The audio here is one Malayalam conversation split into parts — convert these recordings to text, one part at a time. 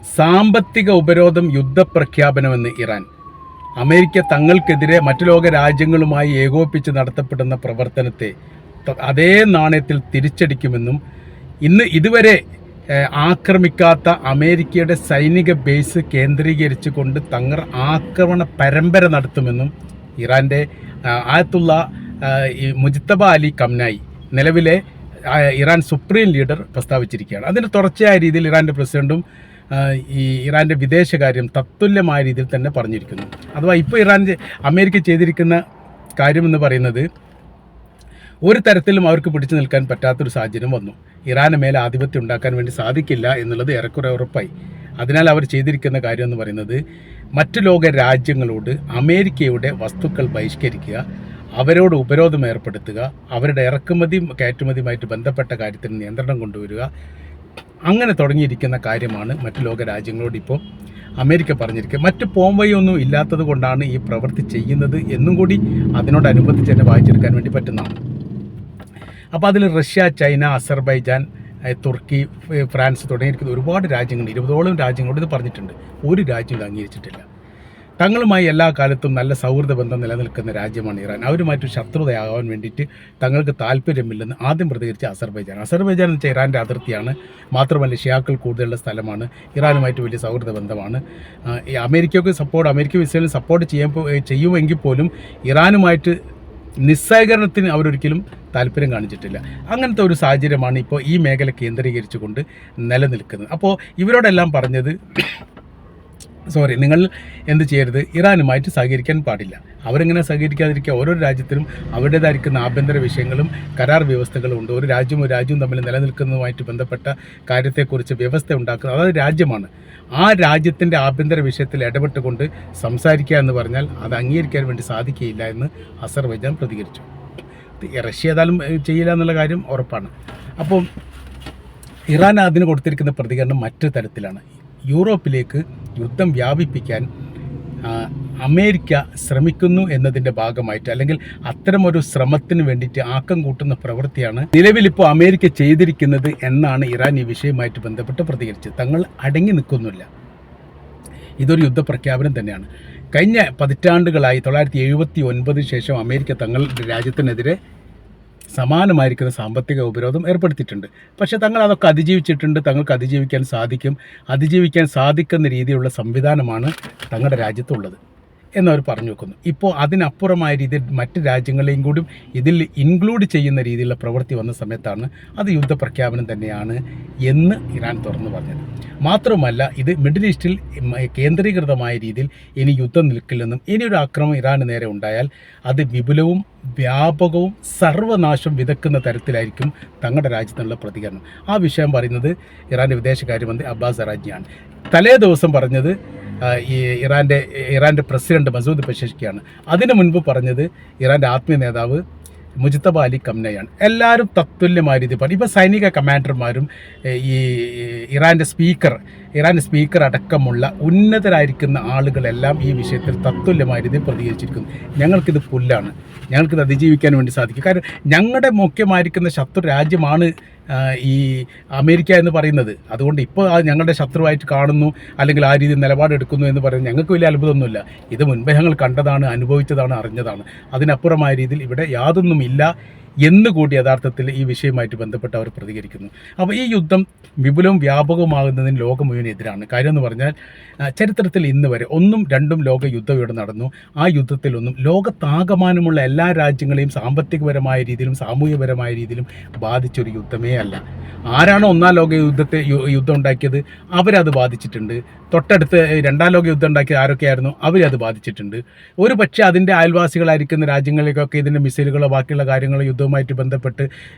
സാമ്പത്തിക ഉപരോധം യുദ്ധപ്രഖ്യാപനമെന്ന് ഇറാൻ. അമേരിക്ക തങ്ങൾക്കെതിരെ മറ്റു ലോക രാജ്യങ്ങളുമായി ഏകോപിപ്പിച്ച് നടത്തപ്പെടുന്ന പ്രവർത്തനത്തെ അതേ നാണയത്തിൽ തിരിച്ചടിക്കുമെന്നും ഇതുവരെ ആക്രമിക്കാത്ത അമേരിക്കയുടെ സൈനിക ബേസ് കേന്ദ്രീകരിച്ചുകൊണ്ട് തങ്ങൾ ആക്രമണ പരമ്പര നടത്തുമെന്നും ഇറാൻ്റെ ആയത്തുള്ള മുജ്തബ അലി ഖംനായി നിലവിലെ ഇറാൻ സുപ്രീം ലീഡർ പ്രസ്താവിച്ചിരിക്കുകയാണ്. അതിന് തുടർച്ചയായ രീതിയിൽ ഇറാൻ്റെ പ്രസിഡന്റും ഈ ഇറാൻ്റെ വിദേശകാര്യം തത്തുല്യമായ രീതിയിൽ തന്നെ പറഞ്ഞിരിക്കുന്നു. അഥവാ ഇപ്പോൾ അമേരിക്ക ചെയ്തിരിക്കുന്ന കാര്യമെന്ന് പറയുന്നത് ഒരു തരത്തിലും അവർക്ക് പിടിച്ചു നിൽക്കാൻ പറ്റാത്തൊരു സാഹചര്യം വന്നു. ഇറാന് മേലെ ആധിപത്യം ഉണ്ടാക്കാൻ വേണ്ടി സാധിക്കില്ല എന്നുള്ളത് ഏറെക്കുറെ ഉറപ്പായി. അതിനാൽ അവർ ചെയ്തിരിക്കുന്ന കാര്യം എന്ന് പറയുന്നത് മറ്റു ലോക രാജ്യങ്ങളോട് അമേരിക്കയുടെ വസ്തുക്കൾ ബഹിഷ്കരിക്കുക, അവരോട് ഉപരോധം ഏർപ്പെടുത്തുക, അവരുടെ ഇറക്കുമതിയും കയറ്റുമതിയുമായിട്ട് ബന്ധപ്പെട്ട കാര്യത്തിന് നിയന്ത്രണം കൊണ്ടുവരിക, അങ്ങനെ തുടങ്ങിയിരിക്കുന്ന കാര്യമാണ് മറ്റു ലോക രാജ്യങ്ങളോട് ഇപ്പോൾ അമേരിക്ക പറഞ്ഞിരിക്കുക. മറ്റ് പോംവഴിയൊന്നും ഇല്ലാത്തത് കൊണ്ടാണ് ഈ പ്രവൃത്തി ചെയ്യുന്നത് എന്നും കൂടി അതിനോടനുബന്ധിച്ച് തന്നെ വായിച്ചെടുക്കാൻ വേണ്ടി പറ്റുന്നതാണ്. അപ്പോൾ അതിൽ റഷ്യ, ചൈന, അസർബൈജാൻ, തുർക്കി, ഫ്രാൻസ് തുടങ്ങിയിരിക്കുന്ന ഒരുപാട് രാജ്യങ്ങൾ, 20ഓളം രാജ്യങ്ങളോട് ഇത് പറഞ്ഞിട്ടുണ്ട്. ഒരു രാജ്യം ഇത് അംഗീകരിച്ചിട്ടില്ല. തങ്ങളുമായി എല്ലാ കാലത്തും നല്ല സൗഹൃദ ബന്ധം നിലനിൽക്കുന്ന രാജ്യമാണ് ഇറാൻ. അവരുമായിട്ട് ശത്രുതയാകാൻ വേണ്ടിയിട്ട് തങ്ങൾക്ക് താല്പര്യമില്ലെന്ന് ആദ്യം പ്രതികരിച്ച അസർബൈജാൻ എന്ന് വെച്ചാൽ ഇറാൻ്റെ അതിർത്തിയാണ്. മാത്രമല്ല ഷിയാക്കൾ കൂടുതലുള്ള സ്ഥലമാണ്. ഇറാനുമായിട്ട് വലിയ സൗഹൃദ ബന്ധമാണ്. അമേരിക്ക ഇസ്രായേലിന് സപ്പോർട്ട് ചെയ്യുമെങ്കിൽ പോലും ഇറാനുമായിട്ട് നിസ്സഹകരണത്തിന് അവരൊരിക്കലും താല്പര്യം കാണിച്ചിട്ടില്ല. അങ്ങനത്തെ ഒരു സാഹചര്യമാണ് ഇപ്പോൾ ഈ മേഖല കേന്ദ്രീകരിച്ചുകൊണ്ട് നിലനിൽക്കുന്നത്. അപ്പോൾ ഇവരോടെല്ലാം പറഞ്ഞത് നിങ്ങൾ എന്ത് ചെയ്യരുത്, ഇറാനുമായിട്ട് സഹകരിക്കാൻ പാടില്ല. അവരെങ്ങനെ സഹകരിക്കാതിരിക്കുക? ഓരോ രാജ്യത്തിനും അവരുടേതായിരിക്കുന്ന ആഭ്യന്തര വിഷയങ്ങളും കരാർ വ്യവസ്ഥകളും ഉണ്ട്. ഒരു രാജ്യവും തമ്മിൽ നിലനിൽക്കുന്നതുമായിട്ട് ബന്ധപ്പെട്ട കാര്യത്തെക്കുറിച്ച് വ്യവസ്ഥ ഉണ്ടാക്കുന്നത് അതായത് രാജ്യമാണ്. ആ രാജ്യത്തിൻ്റെ ആഭ്യന്തര വിഷയത്തിൽ ഇടപെട്ടുകൊണ്ട് സംസാരിക്കുക എന്ന് പറഞ്ഞാൽ അത് അംഗീകരിക്കാൻ വേണ്ടി സാധിക്കുകയില്ല എന്ന് അസർബൈജാൻ പ്രതികരിച്ചു. റഷ്യ ഏതായാലും ചെയ്യില്ല എന്നുള്ള കാര്യം ഉറപ്പാണ്. അപ്പോൾ ഇറാൻ അതിന് കൊടുത്തിരിക്കുന്ന പ്രതികരണം മറ്റു തരത്തിലാണ്. യൂറോപ്പിലേക്ക് യുദ്ധം വ്യാപിപ്പിക്കാൻ അമേരിക്ക ശ്രമിക്കുന്നു എന്നതിൻ്റെ ഭാഗമായിട്ട്, അല്ലെങ്കിൽ അത്തരമൊരു ശ്രമത്തിന് വേണ്ടിയിട്ട് ആക്കം കൂട്ടുന്ന പ്രവൃത്തിയാണ് നിലവിലിപ്പോൾ അമേരിക്ക ചെയ്തിരിക്കുന്നത് എന്നാണ് ഇറാൻ ഈ വിഷയവുമായിട്ട് ബന്ധപ്പെട്ട് പ്രതികരിച്ചത്. തങ്ങൾ അടങ്ങി നിൽക്കുന്നില്ല. ഇതൊരു യുദ്ധപ്രഖ്യാപനം തന്നെയാണ്. കഴിഞ്ഞ പതിറ്റാണ്ടുകളായി 1979 ശേഷം അമേരിക്ക തങ്ങളുടെ രാജ്യത്തിനെതിരെ സമാനമായിരിക്കുന്ന സാമ്പത്തിക ഉപരോധം ഏർപ്പെടുത്തിയിട്ടുണ്ട്. പക്ഷേ തങ്ങൾ അതൊക്കെ അതിജീവിച്ചിട്ടുണ്ട്. തങ്ങൾക്ക് അതിജീവിക്കാൻ സാധിക്കുന്ന രീതിയിലുള്ള സംവിധാനമാണ് തങ്ങളുടെ രാജ്യത്തുള്ളത് എന്നവർ പറഞ്ഞു വെക്കുന്നു. ഇപ്പോൾ അതിനപ്പുറമായ രീതിയിൽ മറ്റ് രാജ്യങ്ങളെയും കൂടി ഇതിൽ ഇൻക്ലൂഡ് ചെയ്യുന്ന രീതിയിലുള്ള പ്രവൃത്തി വന്ന സമയത്താണ് അത് യുദ്ധപ്രഖ്യാപനം തന്നെയാണ് എന്ന് ഇറാൻ തുറന്നു പറഞ്ഞത്. മാത്രമല്ല, ഇത് മിഡിൽ ഈസ്റ്റിൽ കേന്ദ്രീകൃതമായ രീതിയിൽ ഇനി യുദ്ധം നിൽക്കില്ലെന്നും ഇനിയൊരു ആക്രമണം ഇറാന് നേരെ ഉണ്ടായാൽ അത് വിപുലവും വ്യാപകവും സർവനാശം വിതക്കുന്ന തരത്തിലായിരിക്കും തങ്ങളുടെ രാജ്യത്തിനുള്ള പ്രതികരണം. ആ വിഷയം പറയുന്നത് ഇറാൻ്റെ വിദേശകാര്യമന്ത്രി അബ്ബാസ് അറാഗ്ചിയാണ്. തലേ ദിവസം പറഞ്ഞത് ഇറാൻ്റെ പ്രസിഡന്റ് മസൂദ് പെഷഷ്കിയാണ്. അതിനു മുൻപ് പറഞ്ഞത് ഇറാൻ്റെ ആത്മീയ നേതാവ് മുജ്തബ അലി ഖംനയാണ്. എല്ലാവരും തത്തുല്യമായ രീതി പറഞ്ഞു. ഇപ്പോൾ സൈനിക കമാൻഡർമാരും ഈ ഇറാൻ്റെ സ്പീക്കർ അടക്കമുള്ള ഉന്നതരായിരിക്കുന്ന ആളുകളെല്ലാം ഈ വിഷയത്തിൽ തത്തുല്യമായ രീതിയിൽ പ്രതികരിച്ചിരിക്കുന്നു. ഞങ്ങൾക്കിത് പുല്ലാണ്, ഞങ്ങൾക്കിത് അതിജീവിക്കാൻ വേണ്ടി സാധിക്കും. കാരണം ഞങ്ങളുടെ മുഖ്യമായിരിക്കുന്ന ശത്രു രാജ്യമാണ് ഈ അമേരിക്ക എന്ന് പറയുന്നത്. അതുകൊണ്ട് ഇപ്പോൾ ഞങ്ങളുടെ ശത്രുവായിട്ട് കാണുന്നു, അല്ലെങ്കിൽ ആ രീതിയിൽ നിലപാടെടുക്കുന്നു എന്ന് പറയുന്നത് ഞങ്ങൾക്ക് വലിയ അത്ഭുതമൊന്നുമില്ല. ഇത് മുൻപേ ഞങ്ങൾ കണ്ടതാണ്, അനുഭവിച്ചതാണ്, അറിഞ്ഞതാണ്. അതിനപ്പുറമായ രീതിയിൽ ഇവിടെ യാതൊന്നുമില്ല എന്നുകൂടി യഥാർത്ഥത്തിൽ ഈ വിഷയവുമായിട്ട് ബന്ധപ്പെട്ട് അവർ പ്രതികരിക്കുന്നു. അപ്പോൾ ഈ യുദ്ധം വിപുലവും വ്യാപകമാകുന്നതിന് ലോകം മുഴുവൻ എതിരാണ്. കാര്യം എന്ന് പറഞ്ഞാൽ ചരിത്രത്തിൽ ഇന്ന് വരെ 1ഉം 2ഉം ലോക യുദ്ധം ഇവിടെ നടന്നു. ആ യുദ്ധത്തിലൊന്നും ലോകത്താകമാനമുള്ള എല്ലാ രാജ്യങ്ങളെയും സാമ്പത്തികപരമായ രീതിയിലും സാമൂഹികപരമായ രീതിയിലും ബാധിച്ചൊരു യുദ്ധമേ അല്ല. ആരാണോ 1ാം ലോക യുദ്ധം ഉണ്ടാക്കിയത് അവരത് ബാധിച്ചിട്ടുണ്ട്. തൊട്ടടുത്ത് 2ാം ലോക യുദ്ധം ഉണ്ടാക്കിയത് ആരൊക്കെയായിരുന്നു അവരത് ബാധിച്ചിട്ടുണ്ട്. ഒരു പക്ഷേ അതിൻ്റെ അയൽവാസികളായിരിക്കുന്ന രാജ്യങ്ങളിലേക്കൊക്കെ ഇതിൻ്റെ മിസൈലുകളോ ബാക്കിയുള്ള കാര്യങ്ങളോ യുദ്ധവുമായിട്ട് ബന്ധപ്പെട്ട്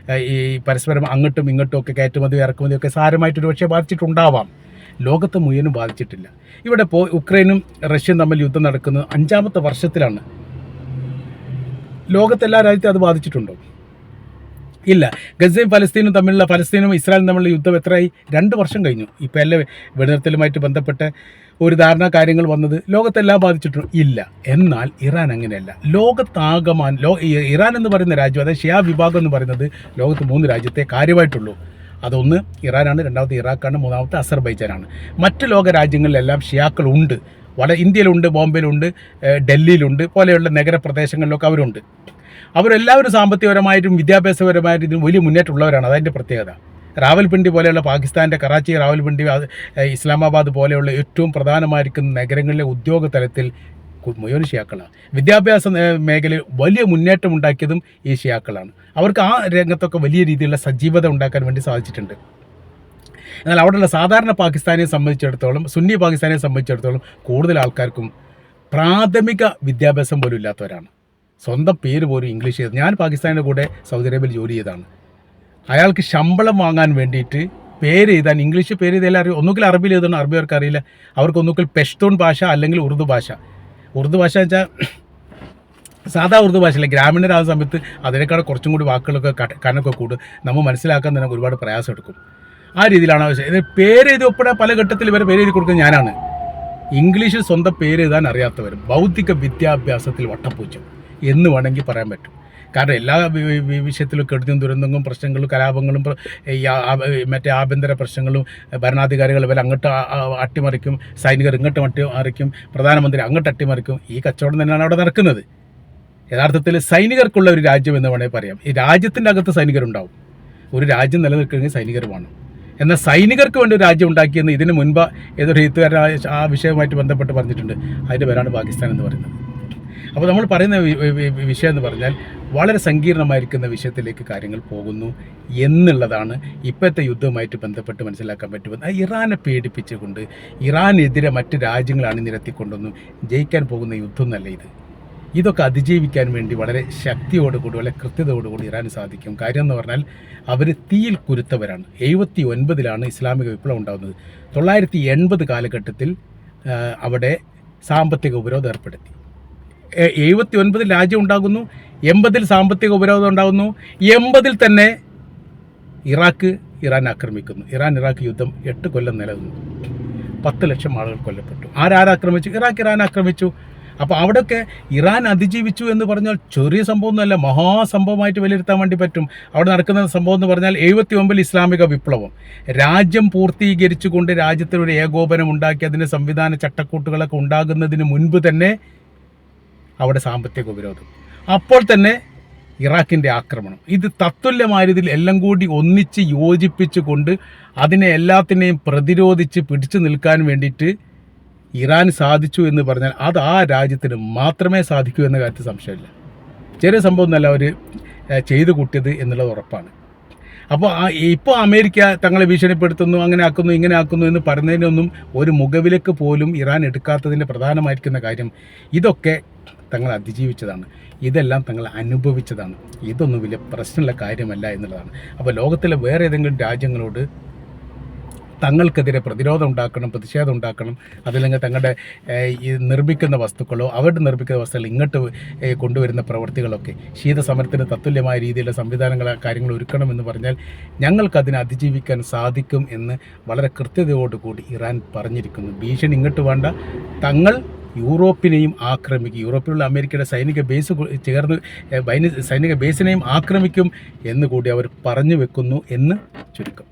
ഈ പരസ്പരം അങ്ങോട്ടും ഇങ്ങോട്ടും ഒക്കെ കയറ്റുമതിയും ഇറക്കുമതിയും ഒക്കെ സാരമായിട്ടൊരു പക്ഷേ ബാധിച്ചിട്ടുണ്ടാവാം. ലോകത്തെ മുഴുവനും ബാധിച്ചിട്ടില്ല. ഇവിടെ ഇപ്പോൾ ഉക്രൈനും റഷ്യയും തമ്മിൽ യുദ്ധം നടക്കുന്നത് 5ാമത്തെ വർഷത്തിലാണ്. ലോകത്തെല്ലാ രാജ്യത്തും അത് ബാധിച്ചിട്ടുണ്ടോ? ഇല്ല. പലസ്തീനും ഇസ്രായേലും തമ്മിലുള്ള യുദ്ധം എത്രയായി? 2 വർഷം കഴിഞ്ഞു. ഇപ്പോൾ എല്ലാ വെടിനിർത്തലുമായിട്ട് ബന്ധപ്പെട്ട് ഒരു ധാരണ കാര്യങ്ങൾ വന്നത് ലോകത്തെല്ലാം ബാധിച്ചിട്ടുണ്ടോ? ഇല്ല. എന്നാൽ ഇറാൻ അങ്ങനെയല്ല. ഇറാൻ എന്ന് പറയുന്ന രാജ്യം, അതായത് ഷിയ വിഭാഗം എന്ന് പറയുന്നത് ലോകത്ത് 3 രാജ്യത്തെ കാര്യമായിട്ടുള്ളൂ. അതൊന്ന് ഇറാനാണ്, രണ്ടാമത്തെ ഇറാഖാണ്, മൂന്നാമത്തെ അസർബൈജാനാണ്. മറ്റ് ലോക രാജ്യങ്ങളിലെല്ലാം ഷിയാക്കളുണ്ട്. ഇന്ത്യയിലുണ്ട്, ബോംബെയിലുണ്ട്, ഡൽഹിയിലുണ്ട് പോലെയുള്ള നഗരപ്രദേശങ്ങളിലൊക്കെ അവരുണ്ട്. അവരെല്ലാവരും സാമ്പത്തികപരമായിട്ടും വിദ്യാഭ്യാസപരമായിട്ടും ഇതിന് വലിയ മുന്നേറ്റമുള്ളവരാണ്. അതതിൻ്റെ പ്രത്യേകത. റാവൽപിണ്ടി പോലെയുള്ള പാകിസ്ഥാൻ്റെ കറാച്ചി, റാവൽപിണ്ടി, ഇസ്ലാമാബാദ് പോലെയുള്ള ഏറ്റവും പ്രധാനമായിരിക്കുന്ന നഗരങ്ങളിലെ ഉദ്യോഗ തലത്തിൽ മുഴുവൻ ഷിയാക്കളാണ്. വിദ്യാഭ്യാസ മേഖലയിൽ വലിയ മുന്നേറ്റം ഉണ്ടാക്കിയതും ഈ ഷിയാക്കളാണ്. അവർക്ക് ആ രംഗത്തൊക്കെ വലിയ രീതിയിലുള്ള സജീവത ഉണ്ടാക്കാൻ വേണ്ടി സാധിച്ചിട്ടുണ്ട്. എന്നാൽ അവിടെയുള്ള സാധാരണ പാകിസ്ഥാനിയെ സംബന്ധിച്ചിടത്തോളം, സുന്നി പാകിസ്ഥാനിയെ സംബന്ധിച്ചിടത്തോളം കൂടുതൽ ആൾക്കാർക്കും പ്രാഥമിക വിദ്യാഭ്യാസം പോലും ഇല്ലാത്തവരാണ്. സ്വന്തം പേര് പോലും ഇംഗ്ലീഷ് ചെയ്ത്. ഞാൻ പാകിസ്ഥാനിൻ്റെ കൂടെ സൗദി അറേബ്യയിൽ ജോലി ചെയ്തതാണ്. അയാൾക്ക് ശമ്പളം വാങ്ങാൻ വേണ്ടിയിട്ട് പേര് എഴുതാൻ, ഇംഗ്ലീഷ് പേര് എഴുതാൻ അറിയും. ഒന്നുകിൽ അറബിയിൽ എഴുതണം, അറബി അവർക്ക് അറിയില്ല. അവർക്ക് ഒന്നുകിൽ പെഷ്തൂൺ ഭാഷ അല്ലെങ്കിൽ ഉറുദു ഭാഷ. ഉറുദു ഭാഷ എന്ന് വെച്ചാൽ സാധാ ഉറുദു ഭാഷയില്ല, ഗ്രാമീണരാകുന്ന സമയത്ത് അതിനേക്കാൾ കുറച്ചും കൂടി വാക്കുകളൊക്കെ കനൊക്കെ കൂടും. നമ്മൾ മനസ്സിലാക്കാൻ തന്നെ ഒരുപാട് പ്രയാസം എടുക്കും. ആ രീതിയിലാണ് ആവശ്യം. ഇത് പേര് എഴുതി ഒപ്പിടാൻ പല ഘട്ടത്തിൽ ഇവരെ പേര് എഴുതി കൊടുക്കുന്നത് ഞാനാണ്. ഇംഗ്ലീഷിൽ സ്വന്തം പേര് എഴുതാൻ അറിയാത്തവരും ഭൗതിക വിദ്യാഭ്യാസത്തിൽ വട്ടപ്പൂച്ച എന്ന് വേണമെങ്കിൽ പറയാൻ പറ്റും. കാരണം എല്ലാ വിഷയത്തിലും കെടുതിയും ദുരന്തങ്ങളും പ്രശ്നങ്ങളും കലാപങ്ങളും മറ്റേ ആഭ്യന്തര പ്രശ്നങ്ങളും ഭരണാധികാരികൾ ഇവരെ അങ്ങോട്ട് അട്ടിമറിക്കും, സൈനികർ ഇങ്ങോട്ട് അട്ടിമറിക്കും, പ്രധാനമന്ത്രി അങ്ങോട്ട് അട്ടിമറിക്കും. ഈ കച്ചവടം തന്നെയാണ് അവിടെ നടക്കുന്നത്. യഥാർത്ഥത്തിൽ സൈനികർക്കുള്ള ഒരു രാജ്യം എന്ന് വേണമെങ്കിൽ പറയാം. ഈ രാജ്യത്തിൻ്റെ അകത്ത് സൈനികരുണ്ടാവും. ഒരു രാജ്യം നിലനിൽക്കണമെങ്കിൽ സൈനികർ വേണം. എന്നാൽ സൈനികർക്ക് വേണ്ടി ഒരു രാജ്യം ഉണ്ടാക്കിയെന്ന് ഇതിന് മുൻപ് ഏതൊരു എഴുത്തുകാരൻ ആ വിഷയവുമായിട്ട് ബന്ധപ്പെട്ട് പറഞ്ഞിട്ടുണ്ട്. അതിൻ്റെ പേരാണ് പാകിസ്ഥാൻ എന്ന് പറയുന്നത്. അപ്പോൾ നമ്മൾ പറയുന്ന വിഷയം എന്ന് പറഞ്ഞാൽ വളരെ സങ്കീർണമായിരിക്കുന്ന വിഷയത്തിലേക്ക് കാര്യങ്ങൾ പോകുന്നു എന്നുള്ളതാണ് ഇപ്പോഴത്തെ യുദ്ധവുമായിട്ട് ബന്ധപ്പെട്ട് മനസ്സിലാക്കാൻ പറ്റുന്നത്. ഇറാനെ പേടിപ്പിച്ചുകൊണ്ട് ഇറാനെതിരെ മറ്റ് രാജ്യങ്ങൾ അണിനിരത്തിക്കൊണ്ടൊന്നും ജയിക്കാൻ പോകുന്ന യുദ്ധം എന്നല്ല ഇത്. ഇതൊക്കെ അതിജീവിക്കാൻ വേണ്ടി വളരെ ശക്തിയോടുകൂടി, വളരെ കൃത്യതയോടുകൂടി ഇറാന് സാധിക്കും. കാര്യം എന്ന് പറഞ്ഞാൽ അവർ തീയിൽ കുരുത്തവരാണ്. 79 ഇസ്ലാമിക വിപ്ലവം ഉണ്ടാകുന്നത്. 980 കാലഘട്ടത്തിൽ അവിടെ സാമ്പത്തിക ഉപരോധം ഏർപ്പെടുത്തി. 79 രാജ്യം ഉണ്ടാകുന്നു, 80 സാമ്പത്തിക ഉപരോധം ഉണ്ടാകുന്നു, 80 തന്നെ ഇറാൻ ആക്രമിക്കുന്നു. ഇറാഖ് യുദ്ധം 8 കൊല്ലം നിലനിന്നു. 10 ലക്ഷം ആളുകൾ കൊല്ലപ്പെട്ടു. ആരാക്രമിച്ചു? ഇറാൻ ആക്രമിച്ചു. അപ്പോൾ അവിടെയൊക്കെ ഇറാൻ അതിജീവിച്ചു എന്ന് പറഞ്ഞാൽ ചെറിയ സംഭവമൊന്നുമല്ല, മഹാസംഭവമായിട്ട് വിലയിരുത്താൻ വേണ്ടി പറ്റും. അവിടെ നടക്കുന്ന സംഭവം എന്ന് പറഞ്ഞാൽ 79 ഇസ്ലാമിക വിപ്ലവം. രാജ്യം പൂർത്തീകരിച്ചുകൊണ്ട് രാജ്യത്തിനൊരു ഏകോപനം ഉണ്ടാക്കി അതിൻ്റെ സംവിധാന ചട്ടക്കൂട്ടുകളൊക്കെ ഉണ്ടാകുന്നതിന് മുൻപ് തന്നെ അവിടെ സാമ്പത്തിക ഉപരോധം, അപ്പോൾ തന്നെ ഇറാഖിൻ്റെ ആക്രമണം. ഇത് തത്തുല്യമായ രീതിയിൽ എല്ലാം കൂടി ഒന്നിച്ച് യോജിപ്പിച്ചുകൊണ്ട് അതിനെ എല്ലാത്തിനെയും പ്രതിരോധിച്ച് പിടിച്ചു നിൽക്കാൻ വേണ്ടിയിട്ട് ഇറാൻ സാധിച്ചു എന്ന് പറഞ്ഞാൽ അത് ആ രാജ്യത്തിന് മാത്രമേ സാധിക്കൂ എന്ന കാര്യത്തിൽ സംശയമില്ല. ചെറിയ സംഭവം എന്നല്ല അവർ ചെയ്തു കൂട്ടിയത് എന്നുള്ളത് ഉറപ്പാണ്. അപ്പോൾ ഇപ്പോൾ അമേരിക്ക തങ്ങളെ ഭീഷണിപ്പെടുത്തുന്നു, അങ്ങനെ ആക്കുന്നു, ഇങ്ങനെ ആക്കുന്നു എന്ന് പറയുന്നതിനൊന്നും ഒരു മുഖവിലേക്ക് പോലും ഇറാൻ എടുക്കാത്തതിൻ്റെ പ്രധാനമായിരിക്കുന്ന കാര്യം ഇതൊക്കെ തങ്ങൾ അതിജീവിച്ചതാണ്, ഇതെല്ലാം തങ്ങൾ അനുഭവിച്ചതാണ്. ഇതൊന്നും വലിയ പ്രശ്നമുള്ള കാര്യമല്ല എന്നുള്ളതാണ്. അപ്പോൾ ലോകത്തിലെ വേറെ ഏതെങ്കിലും രാജ്യങ്ങളോട് തങ്ങൾക്കെതിരെ പ്രതിരോധം ഉണ്ടാക്കണം, പ്രതിഷേധം ഉണ്ടാക്കണം, അതല്ലെങ്കിൽ തങ്ങളുടെ ഈ നിർമ്മിക്കുന്ന വസ്തുക്കളോ അവരുടെ നിർമ്മിക്കുന്ന വസ്തുക്കൾ ഇങ്ങോട്ട് കൊണ്ടുവരുന്ന പ്രവൃത്തികളൊക്കെ ശീതസമരത്തിന് തത്തുല്യമായ രീതിയിലുള്ള സംവിധാനങ്ങൾ കാര്യങ്ങൾ ഒരുക്കണമെന്ന് പറഞ്ഞാൽ ഞങ്ങൾക്കതിനെ അതിജീവിക്കാൻ സാധിക്കും എന്ന് വളരെ കൃത്യതയോടുകൂടി ഇറാൻ പറഞ്ഞിരിക്കുന്നു. ഭീഷണി ഇങ്ങോട്ട് വേണ്ട, തങ്ങൾ യൂറോപ്പിനെയും ആക്രമിക്കും, യൂറോപ്പിലുള്ള അമേരിക്കയുടെ സൈനിക ബേസ് ചേർന്ന് സൈനിക ബേസിനെയും ആക്രമിക്കും എന്നുകൂടി അവർ പറഞ്ഞു വെക്കുന്നു എന്ന് ചുരുക്കം.